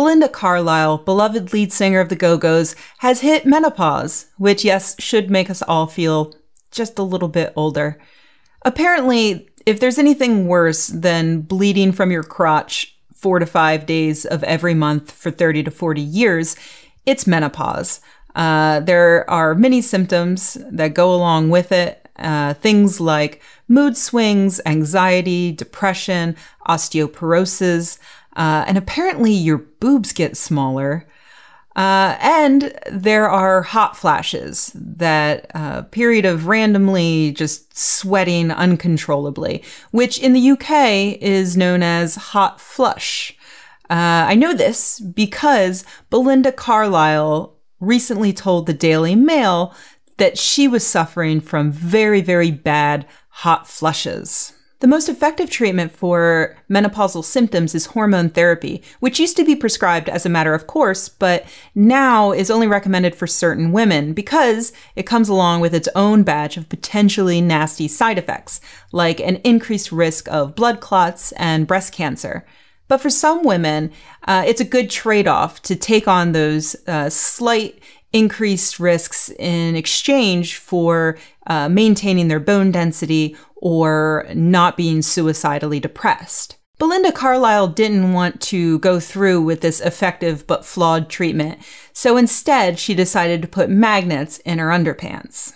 Belinda Carlisle, beloved lead singer of the Go-Go's, has hit menopause, which, yes, should make us all feel just a little bit older. Apparently, if there's anything worse than bleeding from your crotch 4 to 5 days of every month for 30 to 40 years, it's menopause. There are many symptoms that go along with it. Things like mood swings, anxiety, depression, osteoporosis, and apparently your boobs get smaller. And there are hot flashes, that period of randomly just sweating uncontrollably, which in the UK is known as hot flush. I know this because Belinda Carlisle recently told the Daily Mail that she was suffering from very, very bad hot flushes. The most effective treatment for menopausal symptoms is hormone therapy, which used to be prescribed as a matter of course, but now is only recommended for certain women because it comes along with its own batch of potentially nasty side effects, like an increased risk of blood clots and breast cancer. But for some women, it's a good trade-off to take on those slight increased risks in exchange for maintaining their bone density or not being suicidally depressed. Belinda Carlisle didn't want to go through with this effective but flawed treatment, so instead she decided to put magnets in her underpants.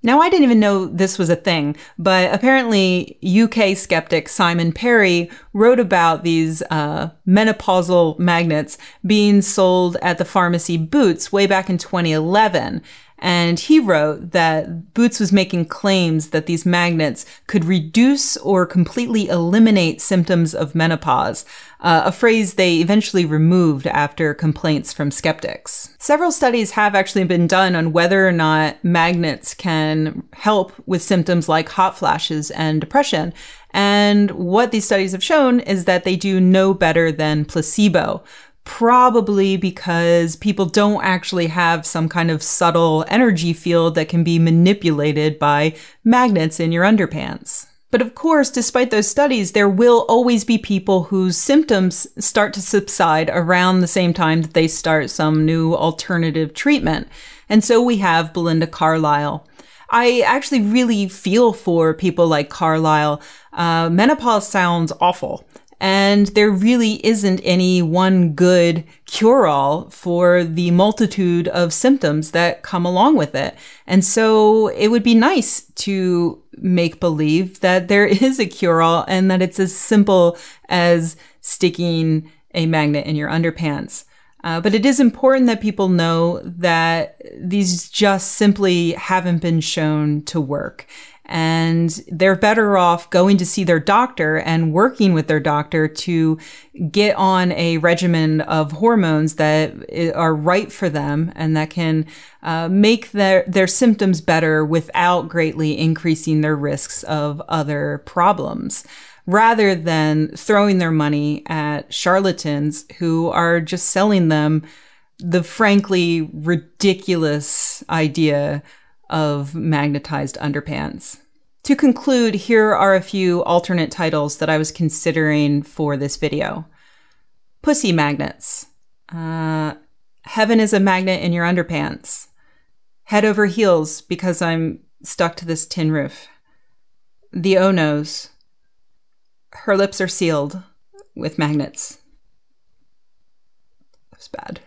Now, I didn't even know this was a thing, but apparently UK skeptic Simon Perry wrote about these menopausal magnets being sold at the pharmacy Boots way back in 2011. And he wrote that Boots was making claims that these magnets could reduce or completely eliminate symptoms of menopause, a phrase they eventually removed after complaints from skeptics. Several studies have actually been done on whether or not magnets can help with symptoms like hot flashes and depression. And what these studies have shown is that they do no better than placebo. Probably because people don't actually have some kind of subtle energy field that can be manipulated by magnets in your underpants. But of course, despite those studies, there will always be people whose symptoms start to subside around the same time that they start some new alternative treatment. And so we have Belinda Carlisle. I actually really feel for people like Carlisle. Menopause sounds awful. And there really isn't any one good cure-all for the multitude of symptoms that come along with it. And so it would be nice to make believe that there is a cure-all and that it's as simple as sticking a magnet in your underpants. But it is important that people know that these just simply haven't been shown to work. And they're better off going to see their doctor and working with their doctor to get on a regimen of hormones that are right for them and that can make their symptoms better without greatly increasing their risks of other problems, rather than throwing their money at charlatans who are just selling them the frankly ridiculous idea of magnetized underpants. To conclude, here are a few alternate titles that I was considering for this video. Pussy magnets. Heaven is a magnet in your underpants. Head over heels because I'm stuck to this tin roof. The Oh-No's. Her lips are sealed with magnets. That was bad.